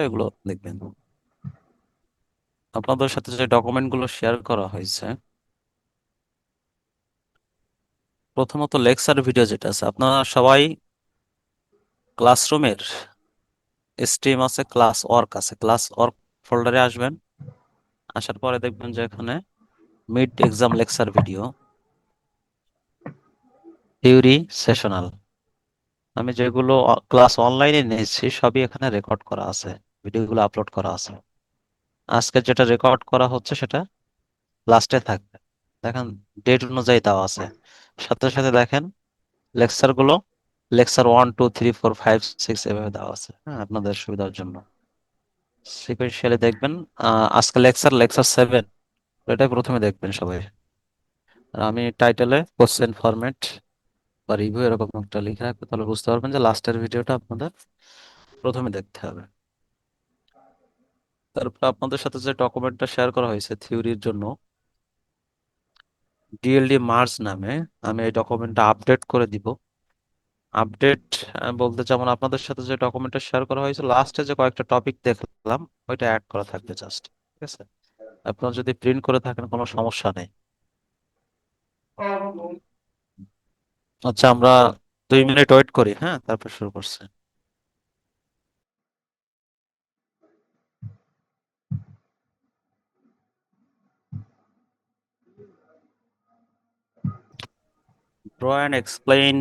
এগুলো দেখবেন। আপনাদের সাথে যে ডকুমেন্টগুলো শেয়ার করা হয়েছে, প্রথমত লেকচার ভিডিও যেটা আছে, আপনারা সবাই ক্লাসরুমের স্ট্রিম আছে, ক্লাস ওয়ার্ক আছে, ক্লাস ওয়ার্ক ফোল্ডারে আসবেন। আসার পরে দেখবেন যে এখানে mid exam lecture video, theory, sessional. আমি যেগুলো ক্লাস অনলাইনে নিয়েছি সবই এখানে রেকর্ড করা আছে, ভিডিওগুলো আপলোড করা আছে। আজকে যেটা রেকর্ড করা হচ্ছে সেটা লাস্টে থাকবে। দেখেন, ডেট অনুযায়ী দেওয়া আছে। সাথে সাথে দেখেন লেকচার গুলো, লেকচার 1 2 3 4 5 6 এভাবে দেওয়া আছে, হ্যাঁ, আপনাদের সুবিধার জন্য। সিকুয়েন্সিয়ালি দেখবেন। আজকে লেকচার লেকচার 7, এটাই প্রথমে দেখবেন সবাই। আর আমি টাইটেলে কোশ্চেন ফরম্যাট বা রিভিউ এরকম একটা লিখে রাখবো, তাহলে বুঝতে পারবেন যে লাস্টের ভিডিওটা আপনাদের প্রথমে দেখতে হবে। তারপর আপনাদের সাথে যে ডকুমেন্টটা শেয়ার করা হয়েছে থিওরির জন্য, ডিএলডি মার্জ নামে, আমি এই ডকুমেন্টটা আপডেট করে দিব। আপডেট বলতে, যেমন আপনাদের সাথে যে ডকুমেন্টটা শেয়ার করা হয়েছে লাস্টে যে কয়েকটা টপিক দেখলাম, ওইটা অ্যাড করা থাকবে জাস্ট। ঠিক আছে, আপনারা যদি প্রিন্ট করে থাকেন কোনো সমস্যা নেই। আচ্ছা, আমরা 2 মিনিট ওয়েট করি, হ্যাঁ, তারপর শুরু করছি। Draw and explain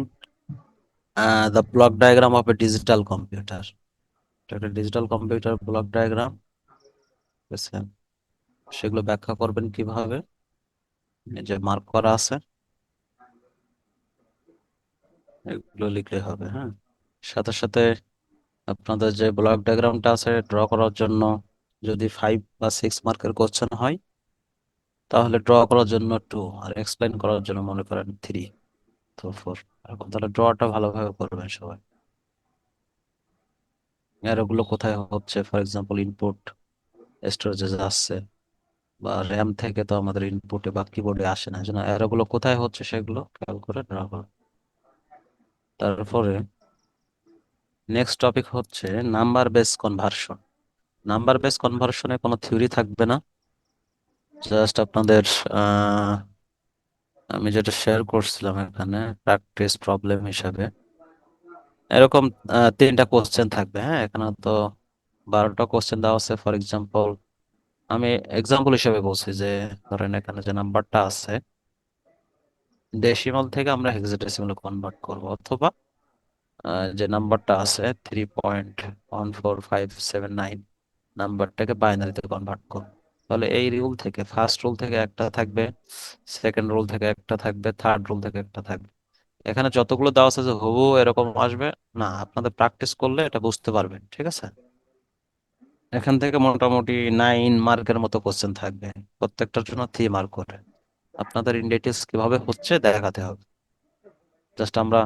the block diagram of A digital computer. একটা ডিজিটাল কম্পিউটার ব্লক ডায়াগ্রাম, সেগুলো ব্যাখ্যা করবেন কিভাবে, এই যে মার্ক করা আছে এগুলো লিখলে হবে, হ্যাঁ। সাথে সাথে আপনাদের যে ব্লক ডায়াগ্রামটা আছে ড্র করার জন্য, যদি 5 বা 6 মার্কের কোশ্চেন হয় তাহলে ড্র করার জন্য 2, আর এক্সপ্লেন করার জন্য মনে করেন 3 তো 4, এরকম। তাহলে ড্রটা ভালোভাবে করবেন সবাই। আর ওগুলো কোথায় হচ্ছে, ফর এক্সাম্পল ইনপুট স্টোরেজে আসছে, বা র্যাম থেকে তো আমাদের ইনপুটে বা কিবোর্ডে আসে না, যেন এরোগুলো কোথায় হচ্ছে সেগুলো খেয়াল করে ড্র করো। তারপরে নেক্সট টপিক হচ্ছে number base conversion. Number base কনভার্সনে কোনো থিওরি থাকবে না, জাস্ট আপনাদের আহ, আমি যেটা শেয়ার করছিলাম এখানে প্র্যাকটিস প্রবলেম হিসাবে, এরকম 3টা কোশ্চেন থাকবে, হ্যাঁ। এখানে তো 12টা কোশ্চেন দেওয়া আছে। ফর এক্সাম্পল, আমি এক্সাম্পল হিসেবে বলছি যে, ধরেন এখানে যে নাম্বারটা আছে, ডেসিমাল থেকে আমরা হেক্সাডেসিমালে কনভার্ট করব, অথবা যে নাম্বারটা আছে 3.14579 নাম্বারটাকে বাইনারিতে কনভার্ট করব। তাহলে এই রুল থেকে, ফার্স্ট রুল থেকে একটা থাকবে, সেকেন্ড রুল থেকে একটা থাকবে, থার্ড রুল থেকে একটা থাকবে। এখানে যতগুলো দেওয়া আছে যে হুবহু এরকম আসবে না, আপনাদের প্র্যাকটিস করলে এটা বুঝতে পারবেন, ঠিক আছে। এখান থেকে মোটামুটি 9 মার্কের মতো কোশ্চেন থাকবে, প্রত্যেকটার জন্য 3 মার্ক করে। আপনাদের ইন্ডেটিভস কিভাবে হচ্ছে দেখাতে হবে। জাস্ট আমরা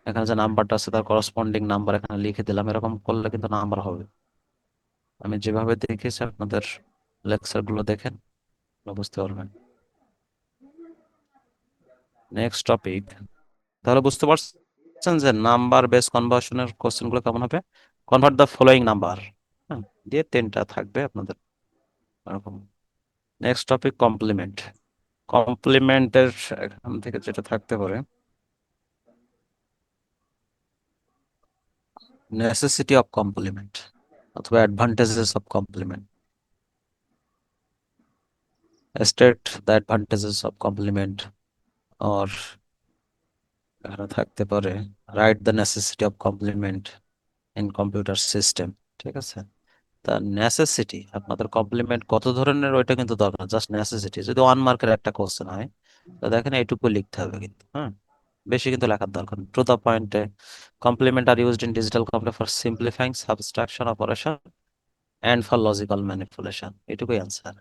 এখানে যে নাম্বারটা আছে তার করসপন্ডিং নাম্বার এখানে লিখে দিলাম, এরকম করলে কিন্তু নাম্বার হবে। আমি যেভাবে দেখেছি আপনাদের লেকচার গুলো দেখেন, বুঝতে পারবেন। নেক্সট টপিক, তাহলে বুঝতে পারছেন যে নাম্বার বেস কনভার্সনের কোশ্চেন গুলো কেমন হবে। কনভার্ট দ্য ফলোয়িং নাম্বার, হ্যাঁ, দিয়ে 3টা থাকবে আপনাদের এরকম। Next topic complement. কমপ্লিমেন্টের এখান থেকে যেটা থাকতে পারে, নেসেসিটি অফ কমপ্লিমেন্ট অথবা advantages of complement. State the advantages of complement, or এখানে থাকতে পারে write the necessity of complement in computer system. ঠিক আছে, তা নেসেসিটি আপনাদের কমপ্লিমেন্ট কত ধরনের ওইটা কিন্তু দরকার, জাস্ট নেসেসিটি। যদি 1 মার্কের একটা কোশ্চেন হয় তো দেখেন এইটুকু লিখতে হবে কিন্তু, হ্যাঁ, বেশি কিন্তু লেখার দরকার। টু দ্য পয়েন্টে, complement are used in digital computer for simplifying subtraction operation and for logical manipulation, এটুকুই অ্যান্সার,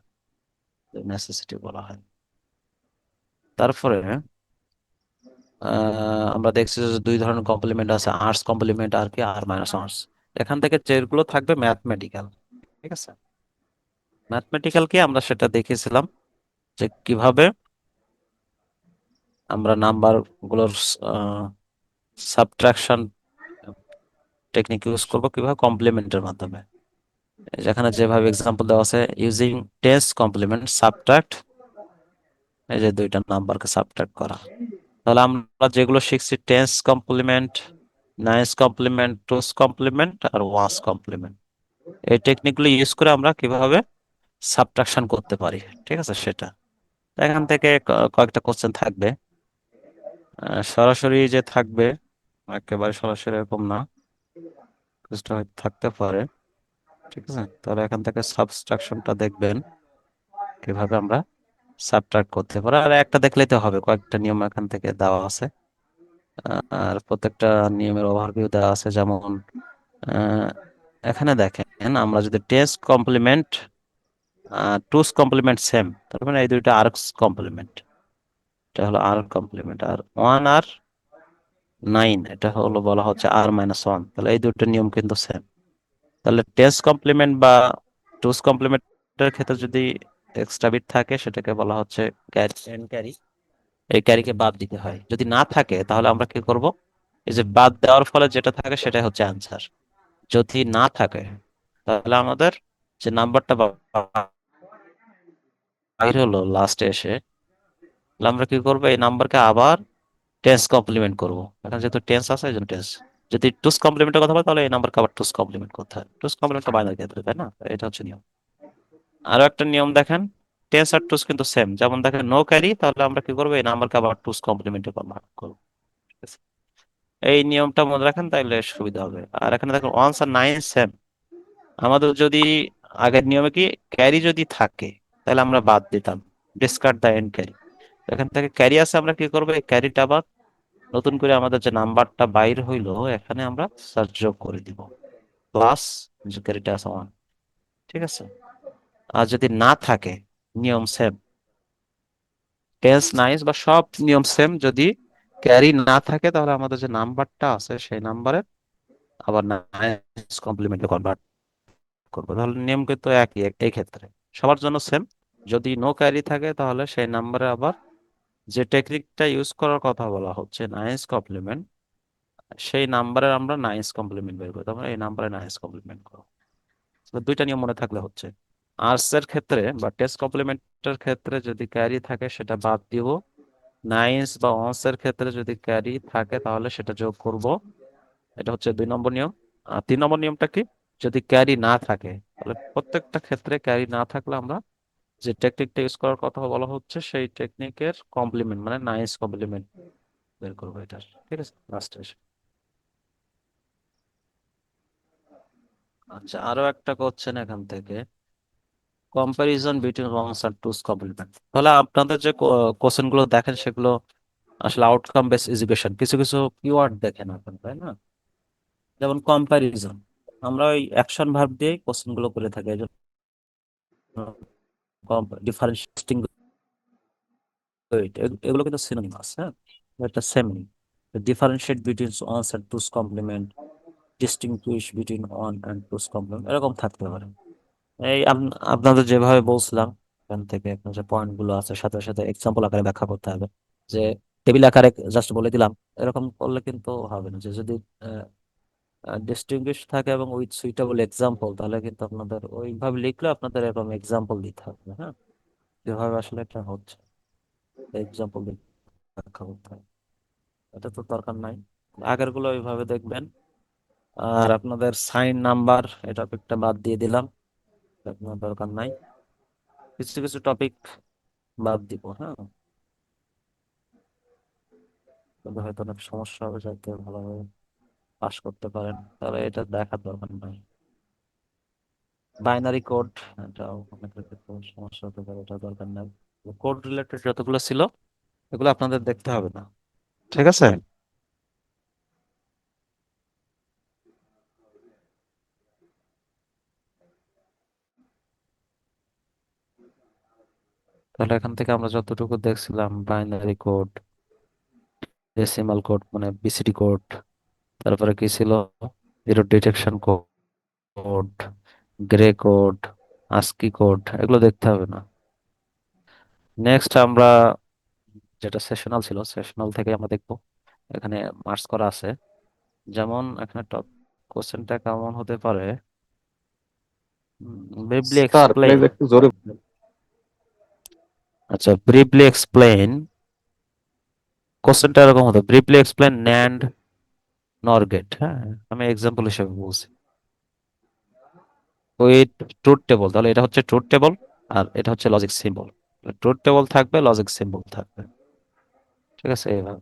নেসেসিটি বলা হয়। তারপরে আমরা দেখছি যে 2 ধরনের কমপ্লিমেন্ট আছে, আর্টস কমপ্লিমেন্ট আর কি, আর মাইনাস আর্টস। এখান থেকে যেগুলো থাকবে ম্যাথমেটিক্যাল, ঠিক আছে। ম্যাথমেটিক্যাল কি আমরা সেটা দেখেছিলাম, যে কিভাবে আমরা নাম্বার গুলোর সাবট্রাকশন টেকনিক ইউজ করব, কিভাবে কমপ্লিমেন্টের মাধ্যমে। যেখানে যেভাবে এক্সাম্পল দেওয়া আছে, ইউজিং টেন্স কমপ্লিমেন্ট সাবট্রাক্ট, এই যে দুইটা নাম্বারকে সাবট্রাক্ট করা। তাহলে আমরা যেগুলো শিখছি টেন্স কমপ্লিমেন্ট, নাইস কমপ্লিমেন্ট, টুস কমপ্লিমেন্ট আর ওয়াস কমপ্লিমেন্ট, এই টেকনিকগুলো ইউজ করে আমরা কিভাবে সাবট্রাকশন করতে পারি, ঠিক আছে সেটা। এখান থেকে কয়েকটা কোশ্চেন থাকবে। সরাসরি যে থাকবে, একেবারে সরাসরি এরকম না, কিছুটা হয়তো থাকতে পারে, ঠিক আছে। তাহলে এখান থেকে সাবট্রাকশনটা দেখবেন কিভাবে আমরা সাবট্রাক্ট করতে পারি। আর একটা দেখলেই তো হবে, কয়েকটা নিয়ম এখান থেকে দেওয়া আছে। আর প্রত্যেকটা নিয়মের ওভারভিউ দেওয়া আছে। যেমন আহ, এখানে দেখেন, আমরা যদি টেন্স কমপ্লিমেন্ট, টুস কমপ্লিমেন্ট সেম, তার মানে এই দুইটা আর কমপ্লিমেন্ট, এটা হলো আর কমপ্লিমেন্ট। আর ওয়ান আর নাইন, এটা হলো বলা হচ্ছে আর মাইনাস ওয়ান, তাহলে এই দুটো নিয়ম কিন্তু সেম। তাহলে টেন্স কমপ্লিমেন্ট বা টুস কমপ্লিমেন্টের ক্ষেত্রে যদি এক্সট্রা বিট থাকে, সেটাকে বলা হচ্ছে ক্যারি, এন ক্যারি। এই ক্যারিকে বাদ দিতে হয়। যদি না থাকে তাহলে আমরা কি করব, এই যে বাদ দেওয়ার ফলে যেটা থাকে সেটাই হচ্ছে অ্যান্সার। যদি না থাকে তাহলে আমাদের যে নাম্বারটা বাইর হলো লাস্টে এসে, তাহলে আমরা কি করবো, এই নাম্বারকে আবার টেন্স কমপ্লিমেন্ট করব। এখন যেহেতু টেন্স আছে এই জন্য টেন্স। যদি টুস কমপ্লিমেন্টের কথা বলে তাহলে এই নাম্বারকে আবার টুস কমপ্লিমেন্ট করতে হয়। টুস কমপ্লিমেন্টটা বাইনারি ক্ষেত্রে, তাই না? এটা হচ্ছে নিয়ম। আরো একটা নিয়ম দেখেন, টেন্স আর টুস কিন্তু সেম। যেমন দেখেন নো ক্যারি, তাহলে আমরা কি করবো, এই নাম্বারকে আবার টুস কমপ্লিমেন্টে কনভার্ট করবো, ঠিক আছে? এই নিয়মটা মনে রাখেন, তাইলে সুবিধা হবে। আর এখানে দেখেন ওয়ান্স আর নাইন সেম, আমাদের যদি আগের নিয়মে কি ক্যারি যদি থাকে তাহলে আমরা বাদ দিতাম, ডিসকার্ড দ্য এন্ড ক্যারি। এখান থেকে ক্যারি আছে, আমরা কি করবো, এই ক্যারিটা আবার নতুন করে আমাদের যে নাম্বারটা বাইর হইলো এখানে আমরা সার্চ যোগ করে দিব, প্লাস যে ক্যারিটা আছে ওয়ান, ঠিক আছে। আর যদি না থাকে, নিয়ম সেম, টেন্স নাইস বা সব নিয়ম সেম, যদি ক্যারি না থাকে তাহলে আমাদের যে নাম্বারটা আছে সেই নাম্বারে আবার নাইস কমপ্লিমেন্টে কনভার্ট করবো। তাহলে নিয়ম কিন্তু একই, এই ক্ষেত্রে সবার জন্য সেম। যদি নো ক্যারি থাকে তাহলে সেই নাম্বারে আবার যে টেকনিকটা ইউজ করার কথা বলা হচ্ছে নাইস কমপ্লিমেন্ট, সেই নাম্বারে আমরা নাইস কমপ্লিমেন্ট বের করি, তারপরে এই নাম্বারে নাইস কমপ্লিমেন্ট করো। তো দুইটা নিয়ম মনে থাকলে হচ্ছে। আর্টস এর ক্ষেত্রে বা টেস্ট কমপ্লিমেন্টের ক্ষেত্রে যদি ক্যারি থাকে সেটা বাদ দিব, নাইস বা অনস এর ক্ষেত্রে যদি ক্যারি থাকে তাহলে সেটা যোগ করব। এটা হচ্ছে 2 নম্বর নিয়ম। আর 3 নম্বর নিয়মটা কি, যদি ক্যারি না থাকে তাহলে প্রত্যেকটা ক্ষেত্রে ক্যারি না থাকলে আমরা যে টেকনিকটা ইউজ করার কথা বলা হচ্ছে সেই টেকনিকের কমপ্লিমেন্ট মানে নাইস কমপ্লিমেন্ট বের করবো এটার, ঠিক আছে, লাস্টে এসে। আচ্ছা, আরো একটা কোশ্চেন এখান থেকে, কম্পারিজন বিটুইন রংস আর টুস কমপ্লিমেন্ট। তাহলে আপনাদের যে কোশ্চেন গুলো দেখেন সেগুলো আসলে আউটকাম বেস এডুকেশন, কিছু কিছু কিওয়ার্ড দেখেন এখন, তাই না? যেমন কম্পারিজন, আমরা ওই অ্যাকশন ভার্ব দিয়ে কোশ্চেন গুলো করে থাকি, এই জন্য ডিফারেন্সিয়েটিং, এগুলো কিন্তু সিনোনিমাস, হ্যাঁ, এটা same meaning. Differentiate between one's and two's complement, distinguish between one and two's complement, এরকম থাকতে পারে। এই আপনাদের যেভাবে বলছিলাম, এখান থেকে আপনার যে পয়েন্ট গুলো আছে সাথে সাথে এক্সাম্পল আকারে ব্যাখ্যা করতে হবে। যে টেবিল আকারে জাস্ট বলে দিলাম, এরকম করলে কিন্তু হবে না। যে যদি ডিস্টিংগুইশ থাকে এবং উইথ সুইটেবল এক্সাম্পল, তাহলে কিন্তু আপনাদের ওইভাবে লিখলে আপনাদের এরকম এক্সাম্পল দিতে হবে, হ্যাঁ, যেভাবে আসলে এটা হচ্ছে এক্সাম্পল ব্যাখ্যা করতে হবে। এটা তো দরকার নাই, আগের গুলো ওইভাবে দেখবেন। আর আপনাদের সাইন নাম্বার, এটা একটা বাদ দিয়ে দিলাম, আপনার দরকার নাই। কিছু কিছু টপিক বাদ দিব, হ্যাঁ, তবে হয়তো অনেক সমস্যা হবে, যাতে ভালোভাবে পাস করতে পারেন, তাহলে এটা দেখার দরকার নাই। বাইনারি কোড, এটাও অনেকের ক্ষেত্রে সমস্যা হতে পারে, এটা দরকার নাই। কোড রিলেটেড যতগুলো ছিল এগুলো আপনাদের দেখতে হবে না, ঠিক আছে। তাহলে এখান থেকে আমরা যতটুকু দেখছিলাম, বাইনারি কোড, ডেসিমাল কোড মানে বিসিডি কোড, তারপরে কি ছিল, zero detection code, grey code, ASCII code, এগুলো দেখতে হবে না। নেক্সট আমরা যেটা সেশনাল ছিল, সেশনাল থেকে আমরা দেখবো এখানে মার্কস করা আছে। যেমন এখানে টপ কোশ্চেনটা কেমন হতে পারে, ব্রিফলি স্যার এক্সপ্লেইন। প্লিজ একটু জোরে বলবেন। আচ্ছা, ব্রিফলি এক্সপ্লেইন, কোশ্চেনটা এরকম হতো, ব্রিফলি এক্সপ্লেইন ন্যান্ড নর গেট। হ্যাঁ, আমি এক্সাম্পল হিসেবে বলছি উইথ ট্রুথ টেবল, তাহলে এটা হচ্ছে ট্রুথ টেবল আর এটা হচ্ছে লজিক সিম্বল। ট্রুথ টেবল থাকবে, লজিক সিম্বল থাকবে, ঠিক আছে এইভাবে।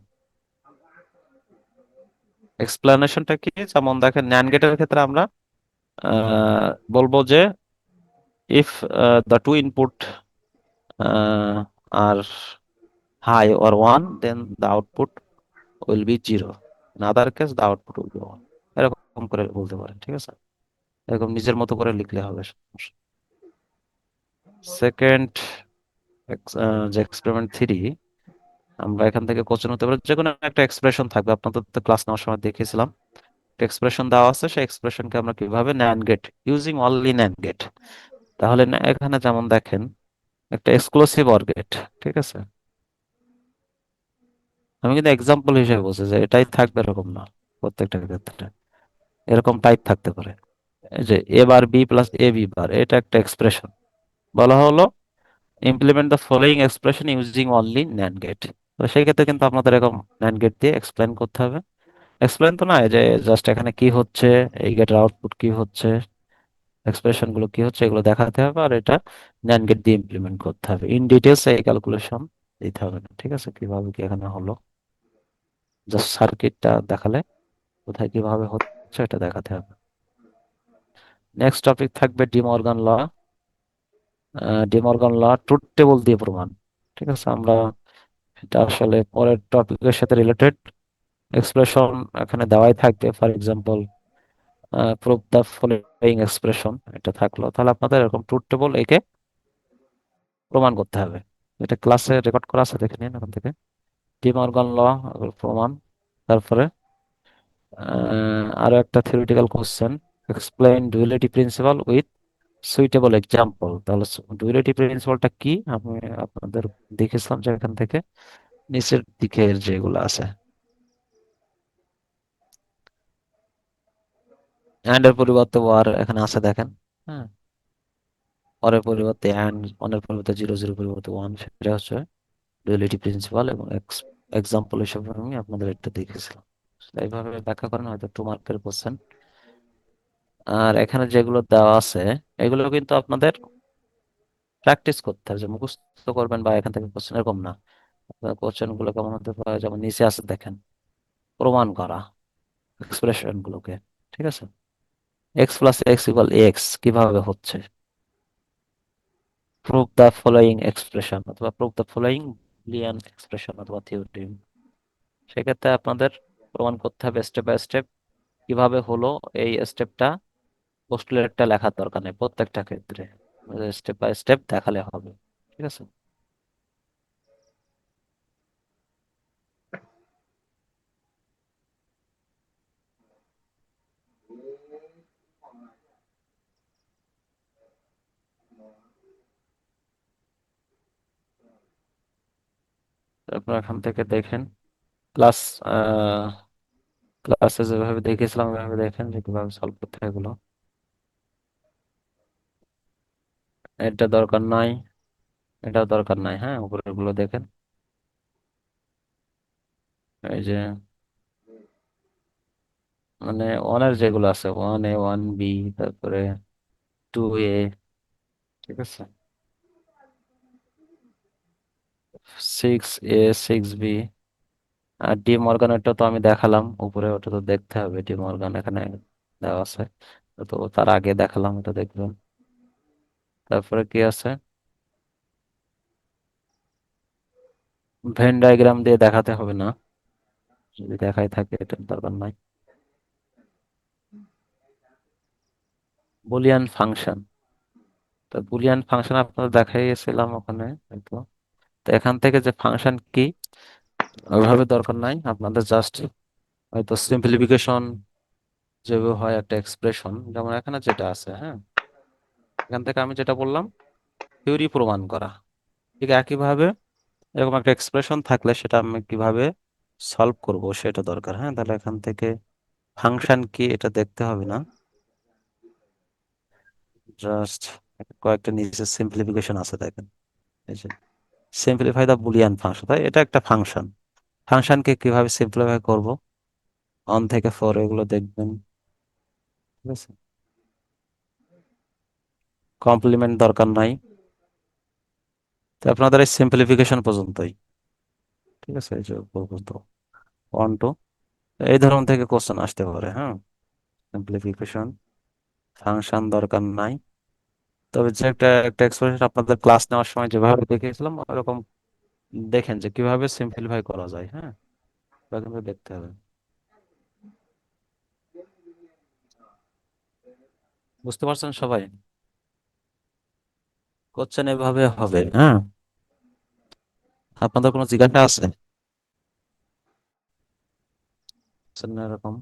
এক্সপ্লেনেশনটা কি, যেমন দেখেন ন্যান্ড গেটের ক্ষেত্রে আমরা বলবো যে if the two input are high or one, then the output will be zero, in other case the output will be one. এরকম করে বলতে পারেন, ঠিক আছে, এরকম নিজের মতো করে লিখলে হবে। সেকেন্ড যে এক্সপেরিমেন্ট থ্রি, আমরা এখান থেকে কোশ্চেন হতে পারে যে কোনো একটা এক্সপ্রেশন থাকবে, আপনাদের তো ক্লাস নেওয়ার সময় দেখিয়েছিলাম, একটা এক্সপ্রেশন দেওয়া আছে, সেই এক্সপ্রেশনকে আমরা কিভাবে NAND gate, using only NAND gate. তাহলে এখানে যেমন দেখেন একটা এক্সক্লুসিভ অর গেট, ঠিক আছে, আমি কিন্তু এক্সাম্পল হিসেবে বলছি যে এটাই থাকবে এরকম না, প্রত্যেকটা ক্ষেত্রে এরকম টাইপ থাকতে পারে। এই যে A bar B plus A B bar, এটা একটা এক্সপ্রেশন, বলা হলো implement the following expression using only NAND gate. তো সেই ক্ষেত্রে কিন্তু আপনাদের এরকম ন্যান্ড গেট দিয়ে এক্সপ্লেন করতে হবে। এক্সপ্লেন তো না, এই যে জাস্ট এখানে কি হচ্ছে, এই গেটের আউটপুট কি হচ্ছে, এক্সপ্রেশন গুলো কি হচ্ছে, এগুলো দেখাতে হবে, আর এটা ন্যান্ড গেট দিয়ে ইমপ্লিমেন্ট করতে হবে। ইন ডিটেলস এই ক্যালকুলেশন দিতে হবে না, ঠিক আছে, কিভাবে কি এখানে হলো, জাস্ট সার্কিটটা দেখালে কোথায় কিভাবে হচ্ছে এটা দেখাতে হবে। নেক্সট টপিক থাকবে ডিমর্গান ল। ডিমর্গান ল ট্রুথ টেবল দিয়ে প্রমাণ, ঠিক আছে, আমরা এটা আসলে পরের টপিকের সাথে রিলেটেড। এক্সপ্রেশন এখানে দেওয়াই থাকবে, for example proof the following expression, এটা থাকলো, তাহলে আপনাদের এরকম ট্রুথ টেবল একে প্রমাণ করতে হবে। এটা ক্লাসে রেকর্ড করা আছে, দেখে নিন ওখান থেকে। ডি মর্গান ল প্রমাণ। তারপরে আরো একটা theoretical question, explain duality principal with suitable example. তাহলে ডুয়ালিটি প্রিন্সিপালটা কি, আমি আপনাদের দেখেছিলাম যে এখান থেকে নিচের দিকের যেগুলো আছে, অ্যান্ড এর পরিবর্তে ওয়ার এখানে আছে দেখেন। হ্যাঁ, ওয়ার এর পরিবর্তে অ্যান্ড, ওয়ানের পরিবর্তে জিরো, জিরো পরিবর্তে ওয়ান, সেটা হচ্ছে ডুয়ালিটি প্রিন্সিপাল। এবং এক্সাম্পল হিসেবে আমি আপনাদের এটা দেখেছিলাম। এইভাবে ব্যাখ্যা করেন, হয়তো 2 মার্কের কোশ্চেন। আর এখানে যেগুলো দেওয়া আছে এগুলো কিন্তু আপনাদের প্র্যাকটিস করতে হবে, যে মুখস্থ করবেন বা এখান থেকে কোশ্চেন, এরকম না। কোশ্চেন গুলো কেমন হতে পারে, যেমন নিচে আছে দেখেন, প্রমাণ করা এক্সপ্রেশন গুলোকে, ঠিক আছে, x plus x equal x কিভাবে হচ্ছে, প্রুভ দ্য ফলোয়িং এক্সপ্রেশন, অথবা prove the following Boolean expression অথবা থিওরেম। সেক্ষেত্রে আপনাদের প্রমাণ করতে হবে স্টেপ বাই স্টেপ কিভাবে হলো। এই স্টেপটা পোস্টুলেটটা লেখার দরকার নেই প্রত্যেকটা ক্ষেত্রে, স্টেপ বাই স্টেপ দেখালে হবে, ঠিক আছে। তারপর এখান থেকে দেখেন ক্লাস, ক্লাসে যেভাবে দেখেছিলাম ওইভাবে দেখেন যে কিভাবে সলভ করতে হয় এগুলো। এটা দরকার নাই, এটাও দরকার নাই, হ্যাঁ, উপরের গুলো দেখেন। এই যে মানে ওয়ানের যেগুলো আছে, 1A 1B, তারপরে 2A, ঠিক আছে, 6A 6B। আর ডি মর্গানেরটা তো আমি দেখালাম উপরে, ওটা তো দেখতে হবে, ডি মর্গান এখানে দেওয়া আছে, তো তার আগে দেখালাম, এটা দেখবেন। তারপরে কি আছে, ভেন ডায়াগ্রাম দিয়ে দেখাতে হবে না, যদি দেখাই থাকে এটার দরকার নাই। বুলিয়ান ফাংশন, তো বুলিয়ান ফাংশন আপনাদের দেখাইছিলাম ওখানে, হয়তো। তো এখান থেকে যে ফাংশন কি, ওইভাবে দরকার নাই আপনাদের, জাস্ট হয়তো সিম্পলিফিকেশন যেভাবে হয় একটা এক্সপ্রেশন, যেমন এখানে যেটা আছে, হ্যাঁ, এখান থেকে আমি যেটা বললাম থিওরি প্রমাণ করা, ঠিক একইভাবে এরকম একটা এক্সপ্রেশন থাকলে সেটা আমি কিভাবে সলভ করব সেটা দরকার। হ্যাঁ, তাহলে এখান থেকে ফাংশন কি এটা দেখতে হবে না, জাস্ট কয়েকটা নিচে সিম্পলিফিকেশন আছে দেখেন। এই যে সিম্পলিফাই দা বুলিয়ান ফাংশন, তাই এটা একটা ফাংশন। ফাংশনকে কিভাবে সিম্পলিফাই করব, 1 থেকে 4 এগুলো দেখবেন। ঠিক আছে, কমপ্লিমেন্ট দরকার নাই, তো আপনাদের এই সিম্পলিফিকেশন পর্যন্তই। ঠিক আছে, এই যে পর্যন্ত 1 2, এই ধরন থেকে কোশ্চেন আসতে পারে। হ্যাঁ, সিম্পলিফিকেশন, ফাংশন দরকার নাই। তবে যে একটা একটা এক্সপ্রেশন আপনাদের ক্লাস নেওয়ার সময় যেভাবে দেখিয়েছিলাম ওরকম দেখেন যে কিভাবে সিম্পলিফাই করা যায়। হ্যাঁ, ওটা কিন্তু দেখতে হবে। বুঝতে পারছেন সবাই? কোশ্চেন এভাবে হবে। হ্যাঁ, আপনাদের কোনো জিজ্ঞাসা আছে? Question এরকম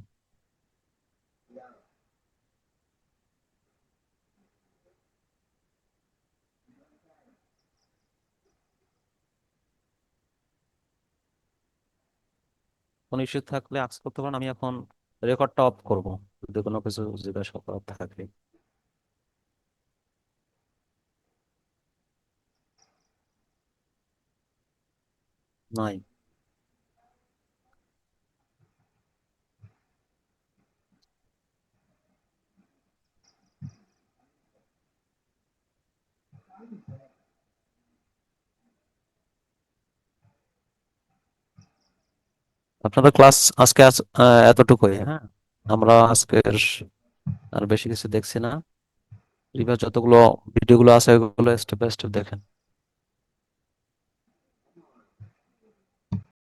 কোন ইস্যু থাকলে আস্ক করতে পারেন। আমি এখন রেকর্ডটা অফ করব, যদি কোনো কিছু জিজ্ঞাসা করার থাকে। নাই। আপনাদের ক্লাস আজকে এতটুকুই। হ্যাঁ, আমরা আজকের আর বেশি কিছু দেখছি না। প্রিভিয়াস যতগুলো ভিডিওগুলো আছে ওগুলো স্টেপ বাই স্টেপ দেখেন।